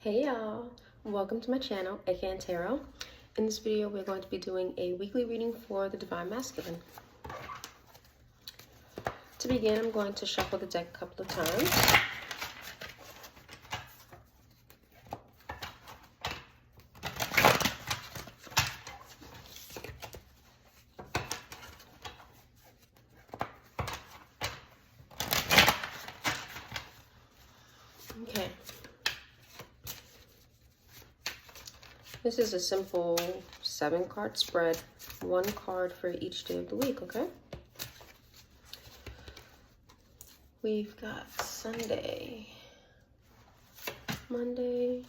Hey y'all, welcome to my channel, aka Tarot. In this video, we're going to be doing a weekly reading for the Divine Masculine. To begin, I'm going to shuffle the deck a couple of times. Okay. This is a simple 7-card spread, 1 card for each day of the week, okay? We've got Sunday, Monday,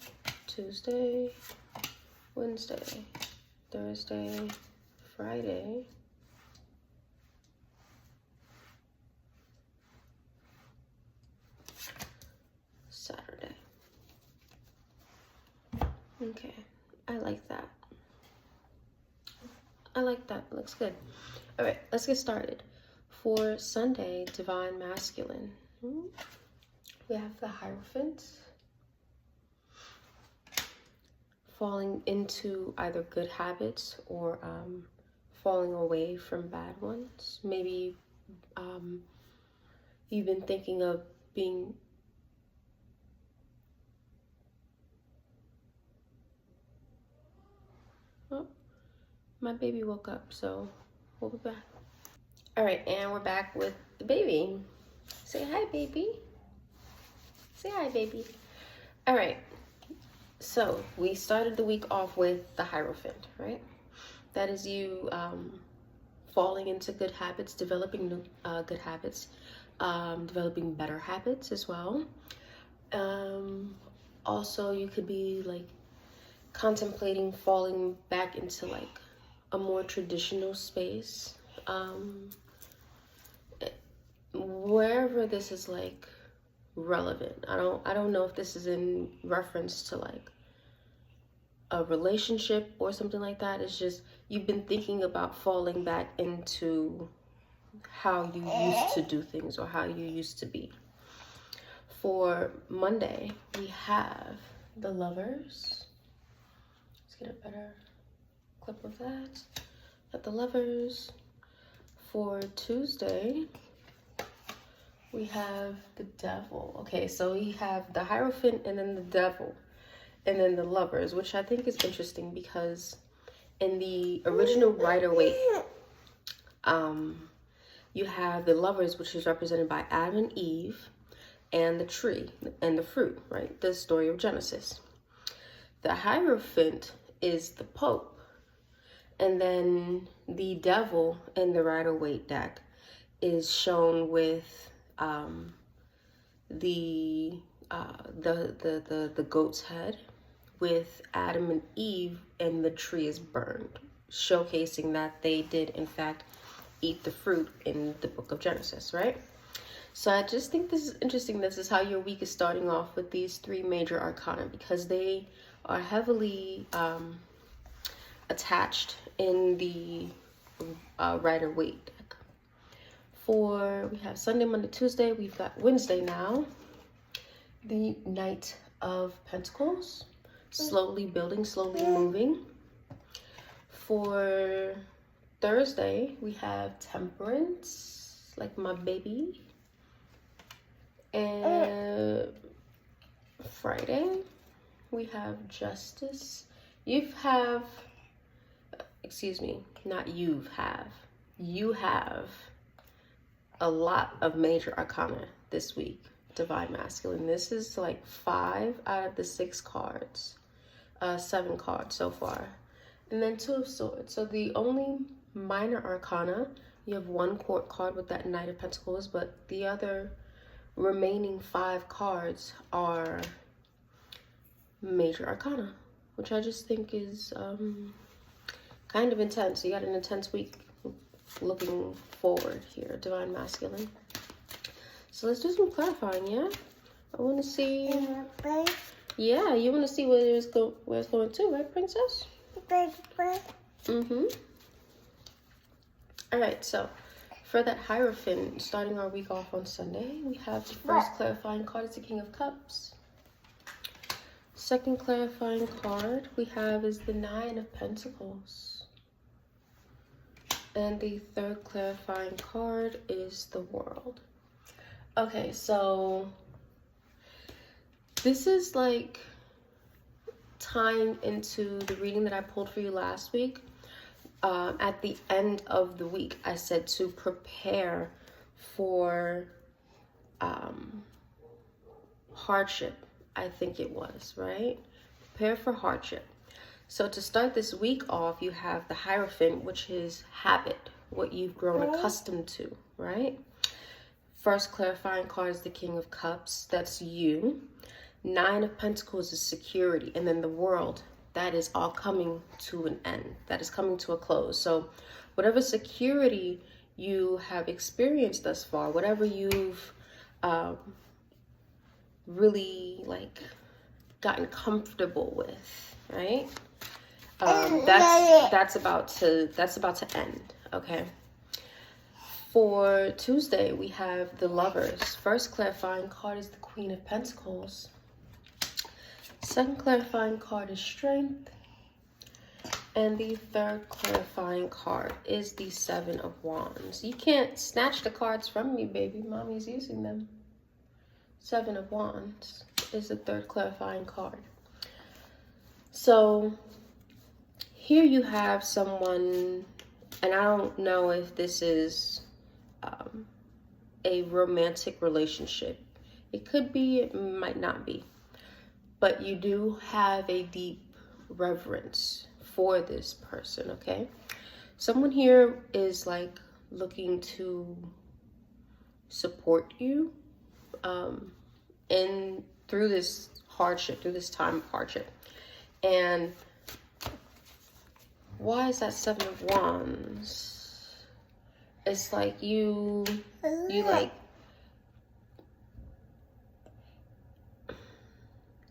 Tuesday, Wednesday, Thursday, Friday, Saturday. Okay, I like that. It looks good. All right, let's get started. For Sunday, Divine Masculine, we have the Hierophant, falling into either good habits or falling away from bad ones. Maybe you've been thinking of being my baby woke up, so we'll be back. All right, and we're back with the baby. Say hi, baby. Say hi, baby. All right, so we started the week off with the Hierophant, right? That is you falling into good habits, developing new good habits, developing better habits as well. Also, you could be like contemplating falling back into like a more traditional space. Wherever this is like relevant. I don't know if this is in reference to like a relationship or something like that. It's just you've been thinking about falling back into how you used to do things or how you used to be. For Monday, we have the Lovers. Let's get a better clip of that. Got the Lovers. For Tuesday, we have the Devil. Okay, so we have the Hierophant and then the Devil and then the Lovers, which I think is interesting because in the original Rider-Waite, you have the Lovers, which is represented by Adam and Eve and the tree and the fruit, right? The story of Genesis. The Hierophant is the Pope. And then the Devil in the Rider-Waite deck is shown with the goat's head with Adam and Eve, and the tree is burned, showcasing that they did in fact eat the fruit in the book of Genesis, right? So I just think this is interesting. This is how your week is starting off with these 3 major arcana because they are heavily attached in the Rider-Waite deck. We have Sunday, Monday, Tuesday. We've got Wednesday now. The Knight of Pentacles, slowly building, slowly moving. For Thursday, we have Temperance, like my baby. And Friday, we have Justice. You have a lot of major arcana this week, Divine Masculine. This is like 5 out of the 6 cards, 7 cards so far, and then 2 of Swords. So the only minor arcana, you have 1 court card with that Knight of Pentacles, but the other remaining 5 cards are major arcana, which I just think is kind of intense. You got an intense week looking forward here, Divine Masculine. So let's do some clarifying, yeah? I want to see. Yeah, you want to see where it's going to, right, Princess? Mm-hmm. All right, so for that Hierophant, starting our week off on Sunday, we have the first clarifying card is the King of Cups. Second clarifying card we have is the Nine of Pentacles. And the third clarifying card is the World. Okay, so this is like tying into the reading that I pulled for you last week. At the end of the week, I said to prepare for hardship, I think it was, right? Prepare for hardship. So to start this week off, you have the Hierophant, which is habit, what you've grown accustomed to, right? First clarifying card is the King of Cups. That's you. Nine of Pentacles is security. And then the World, that is all coming to an end. That is coming to a close. So whatever security you have experienced thus far, whatever you've really like gotten comfortable with, right? That's about to end. Okay. For Tuesday, we have the Lovers. First clarifying card is the Queen of Pentacles. Second clarifying card is Strength. And the third clarifying card is the Seven of Wands. You can't snatch the cards from me, baby. Mommy's using them. Seven of Wands is the third clarifying card. So here you have someone, and I don't know if this is a romantic relationship. It could be, it might not be. But you do have a deep reverence for this person, okay? Someone here is like looking to support you and through this hardship, through this time of hardship. And why is that Seven of Wands? It's like you like,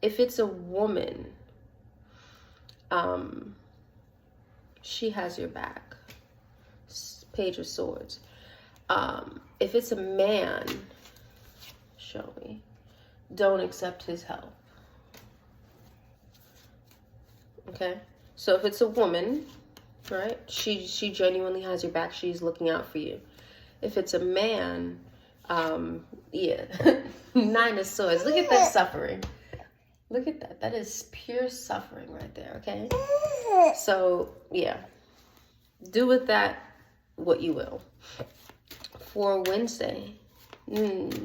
if it's a woman, she has your back. Page of Swords. If it's a man, show me, don't accept his help. Okay, so if it's a woman, right, she genuinely has your back. She's looking out for you. If it's a man, yeah. Nine of Swords. Look at that suffering. Look at that. That is pure suffering right there, okay? So, yeah. Do with that what you will. For Wednesday,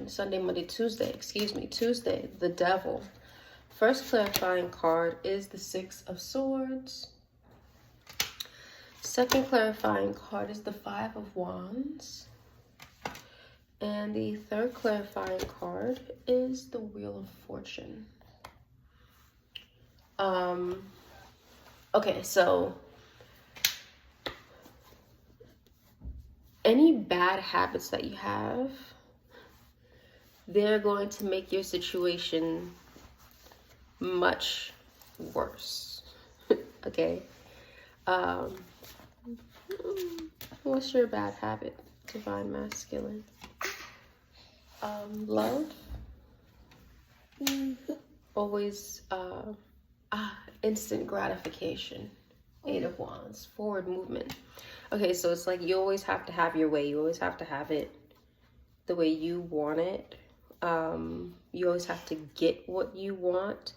Sunday, Monday, Tuesday, Tuesday, the Devil. First clarifying card is the Six of Swords. Second clarifying card is the Five of Wands. And the third clarifying card is the Wheel of Fortune. Okay, so any bad habits that you have, they're going to make your situation much worse. Okay. What's your bad habit, Divine Masculine? Love. Always instant gratification. Eight of Wands. Forward movement. Okay, so it's like you always have to have your way. You always have to have it the way you want it. You always have to get what you want,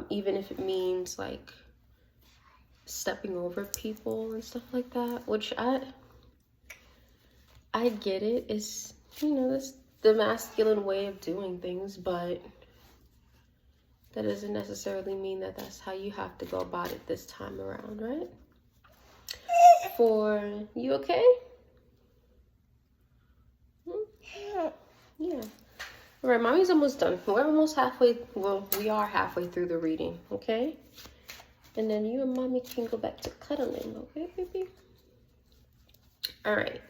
even if it means like stepping over people and stuff like that, which I get it. It's, you know, that's the masculine way of doing things, but that doesn't necessarily mean that that's how you have to go about it this time around, right? For you, okay? Yeah. All right, mommy's almost done. We're almost halfway. Well, we are halfway through the reading, okay? And then you and mommy can go back to cuddling, okay, baby? All right.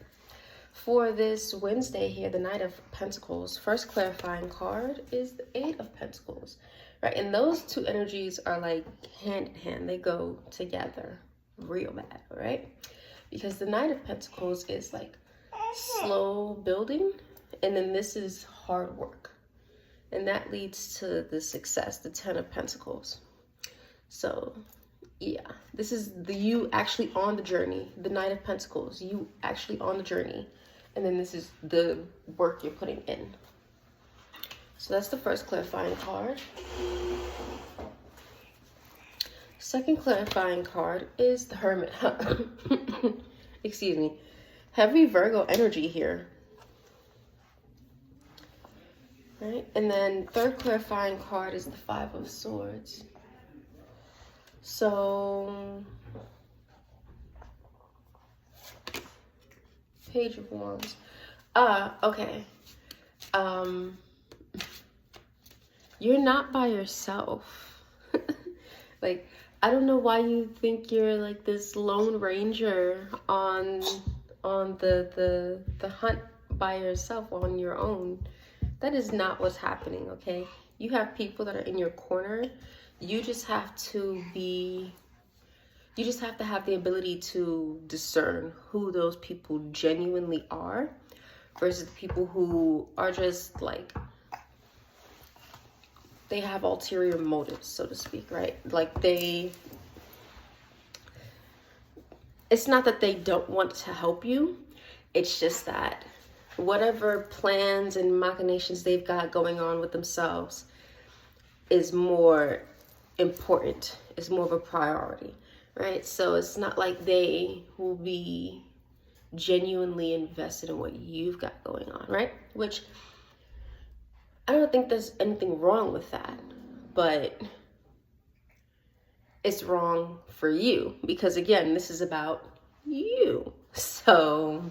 For this Wednesday here, the Knight of Pentacles, first clarifying card is the Eight of Pentacles, right? And those two energies are like hand in hand. They go together real bad, right? Because the Knight of Pentacles is like slow building, and then this is hard work. And that leads to the success, the Ten of Pentacles. So yeah, this is the you actually on the journey, the Knight of Pentacles, you actually on the journey. And then this is the work you're putting in. So that's the first clarifying card. Second clarifying card is the Hermit. Excuse me. Heavy Virgo energy here. Right? And then third clarifying card is the Five of Swords. So, Page of Wands. Okay. You're not by yourself. Like, I don't know why you think you're like this lone ranger on the hunt by yourself on your own. That is not what's happening, okay? You have people that are in your corner. You just have to have the ability to discern who those people genuinely are versus the people who are just like, they have ulterior motives, so to speak, right? Like it's not that they don't want to help you. It's just that whatever plans and machinations they've got going on with themselves is more important, is more of a priority, right? So it's not like they will be genuinely invested in what you've got going on, right? Which I don't think there's anything wrong with that, but it's wrong for you because, again, this is about you. So,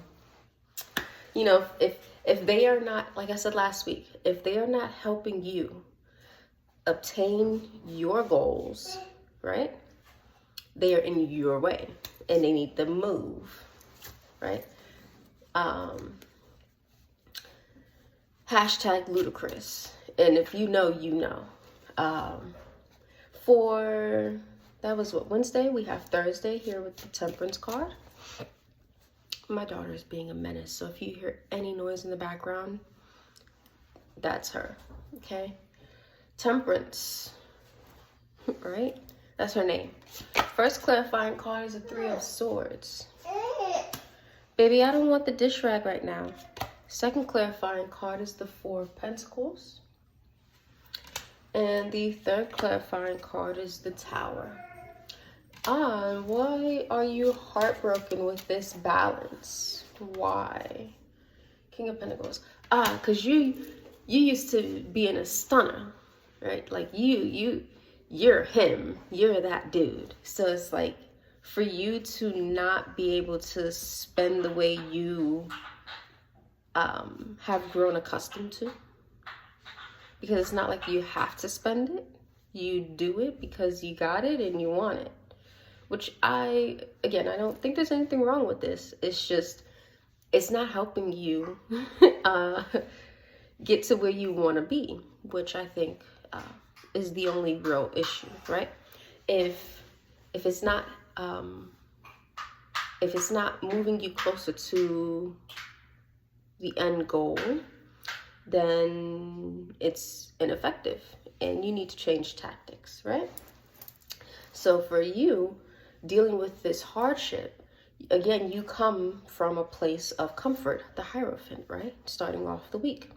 you know, if they are not, like I said last week, if they are not helping you obtain your goals, right? They are in your way and they need to move, right? Hashtag ludicrous. And if you know, you know. That was what, Wednesday? We have Thursday here with the Temperance card. My daughter is being a menace. So if you hear any noise in the background, that's her, okay? Temperance, right? That's her name. First clarifying card is a Three of Swords. Baby, I don't want the dish rag right now. Second clarifying card is the Four of Pentacles. And the third clarifying card is the Tower. Why are you heartbroken with this balance? Why? King of Pentacles. Because you used to being a stunner, right? Like you're him. You're that dude. So it's like for you to not be able to spend the way you have grown accustomed to. Because it's not like you have to spend it. You do it because you got it and you want it. Which I don't think there's anything wrong with this. It's just, it's not helping you get to where you want to be. Which I think is the only real issue, right? If it's not moving you closer to the end goal, then it's ineffective and you need to change tactics, right? So for you, dealing with this hardship, again, you come from a place of comfort, the Hierophant, right? Starting off the week.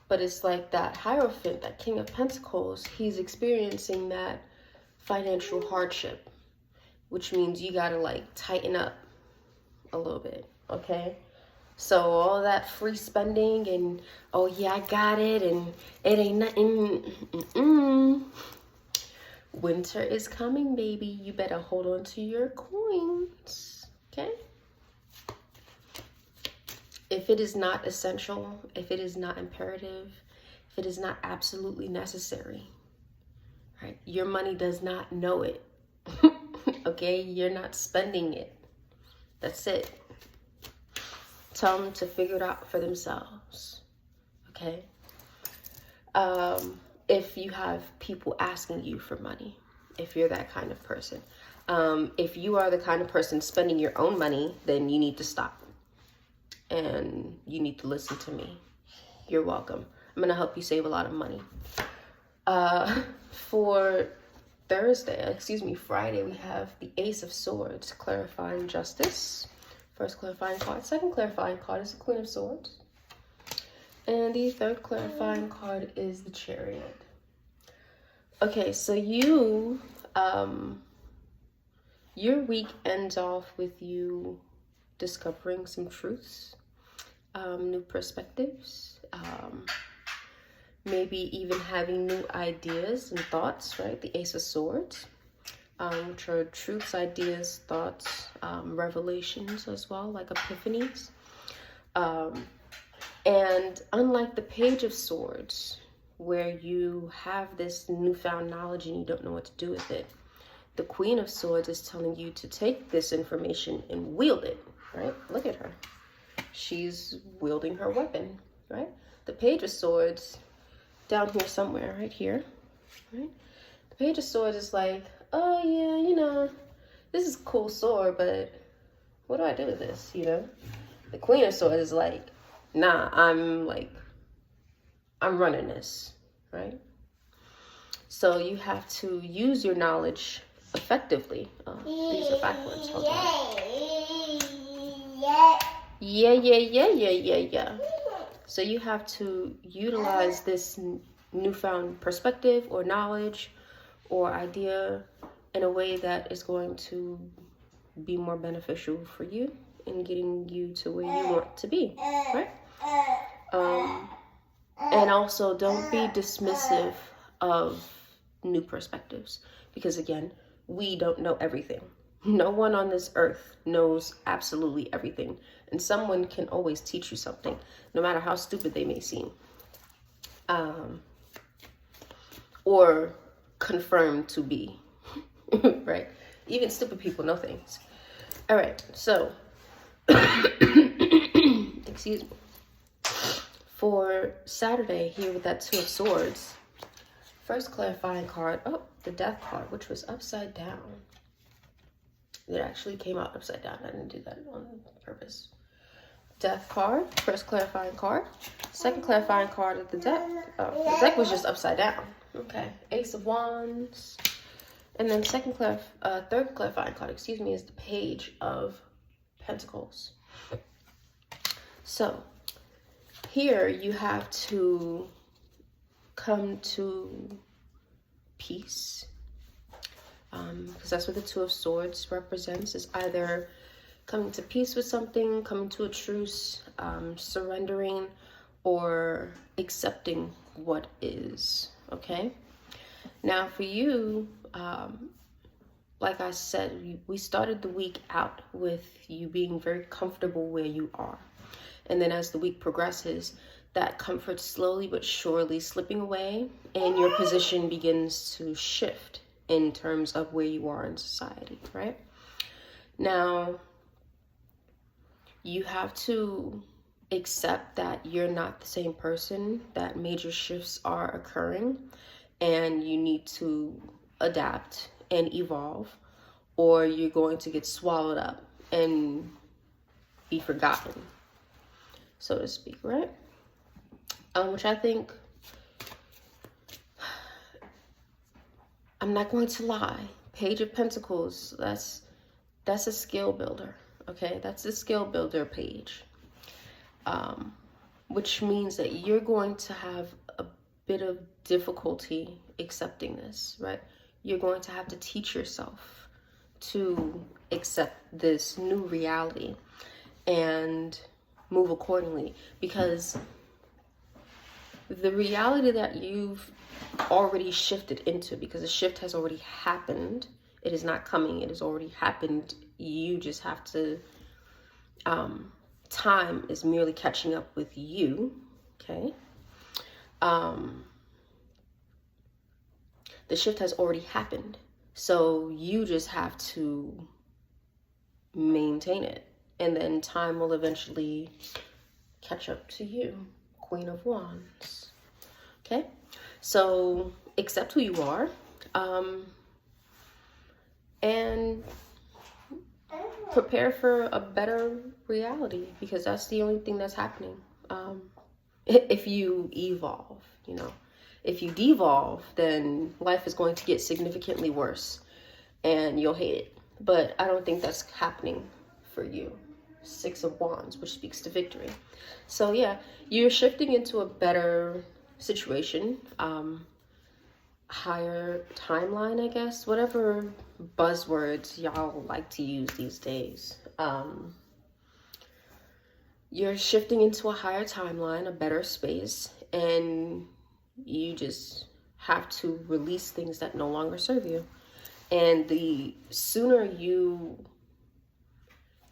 But it's like that Hierophant, that King of Pentacles, he's experiencing that financial hardship, which means you gotta like tighten up a little bit, okay? So all that free spending and, oh yeah, I got it, and it ain't nothing. Winter is coming, baby. You better hold on to your coins, okay? If it is not essential, if it is not imperative, if it is not absolutely necessary, right? Your money does not know it, okay? You're not spending it. That's it. Tell them to figure it out for themselves, okay? If you have people asking you for money, if you're that kind of person. If you are the kind of person spending your own money, then you need to stop. And you need to listen to me. You're welcome. I'm going to help you save a lot of money. For Friday, we have the Ace of Swords, clarifying justice. First clarifying card. Second clarifying card is the Queen of Swords. And the third clarifying card is the Chariot. Okay, so you, your week ends off with you discovering some truths, new perspectives, maybe even having new ideas and thoughts, right? The Ace of Swords, which are truths, ideas, thoughts, revelations as well, like epiphanies. And unlike the Page of Swords, where you have this newfound knowledge and you don't know what to do with it, the Queen of Swords is telling you to take this information and wield it, right? Look at her. She's wielding her weapon, right? The Page of Swords, down here somewhere, right here, right? The Page of Swords is like, oh yeah, you know, this is a cool sword, but what do I do with this, you know? The Queen of Swords is like, nah, I'm running this, right? So you have to use your knowledge effectively. These are backwards. Hold on. Yeah. So you have to utilize this newfound perspective or knowledge or idea in a way that is going to be more beneficial for you in getting you to where you want to be, right? And also don't be dismissive of new perspectives, because again, we don't know everything. No one on this earth knows absolutely everything, and someone can always teach you something, no matter how stupid they may seem, or confirmed to be, right? Even stupid people know things. All right, so excuse me. For Saturday here with that Two of Swords, first clarifying card, the Death card, which was upside down. It actually came out upside down. I didn't do that on purpose. Death card, first clarifying card. Second clarifying card of the deck. The deck was just upside down. Okay, Ace of Wands. And then third clarifying card, is the Page of Pentacles. So here you have to come to peace, because that's what the Two of Swords represents, is either coming to peace with something, coming to a truce, surrendering, or accepting what is, okay? Now for you, like I said, we started the week out with you being very comfortable where you are. And then as the week progresses, that comfort slowly but surely slipping away, and your position begins to shift in terms of where you are in society, right? Now, you have to accept that you're not the same person, that major shifts are occurring, and you need to adapt and evolve, or you're going to get swallowed up and be forgotten, so to speak, right? Which I think, I'm not going to lie, Page of Pentacles, that's a skill builder, okay? That's a skill builder page, which means that you're going to have a bit of difficulty accepting this, right? You're going to have to teach yourself to accept this new reality and move accordingly, because the reality that you've already shifted into, because the shift has already happened, it is not coming, it has already happened, you just have to, time is merely catching up with you, okay? The shift has already happened, so you just have to maintain it, and then time will eventually catch up to you. Queen of Wands. Okay, so accept who you are, and prepare for a better reality, because that's the only thing that's happening. If you evolve, you know, If you devolve, then life is going to get significantly worse and you'll hate it. But I don't think that's happening for you. Six of Wands, which speaks to victory. So yeah, you're shifting into a better situation, higher timeline, I guess, whatever buzzwords y'all like to use these days. You're shifting into a higher timeline, a better space, and you just have to release things that no longer serve you. And the sooner you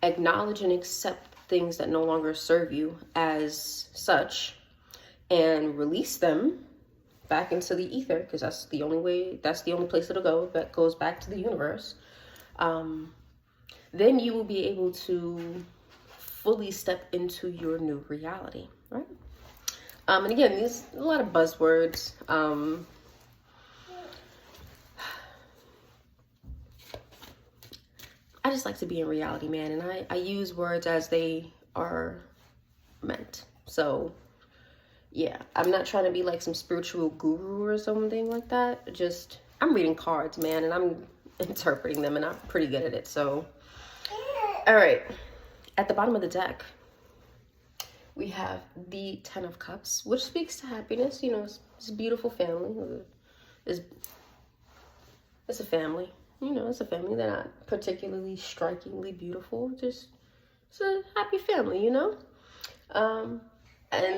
acknowledge and accept things that no longer serve you as such and release them back into the ether, because that's the only way, that's the only place it'll go, that goes back to the universe, then you will be able to fully step into your new reality, right? And again, these a lot of buzzwords. I just like to be in reality, man, and I use words as they are meant. So yeah, I'm not trying to be like some spiritual guru or something like that. Just, I'm reading cards, man, and I'm interpreting them, and I'm pretty good at it. So all right, at the bottom of the deck we have the Ten of Cups, which speaks to happiness. You know, it's a beautiful family. It's a family. You know, it's a family. They're not particularly strikingly beautiful. Just, it's a happy family, you know? And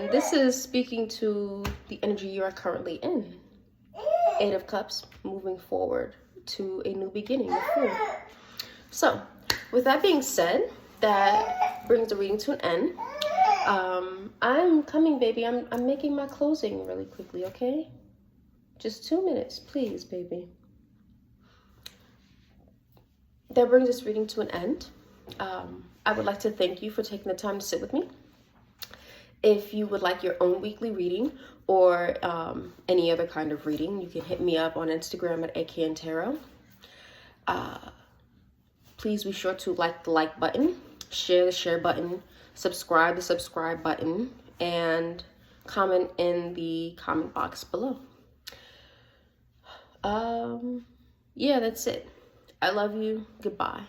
this is speaking to the energy you are currently in. Eight of Cups, moving forward to a new beginning. So, with that being said, that brings the reading to an end. I'm coming, baby. I'm making my closing really quickly, okay? Just 2 minutes, please, baby. That brings this reading to an end. I would like to thank you for taking the time to sit with me. If you would like your own weekly reading or any other kind of reading, you can hit me up on Instagram at AKN Please be sure to like the like button, share the share button, subscribe the subscribe button, and comment in the comment box below. Yeah, that's it. I love you. Goodbye.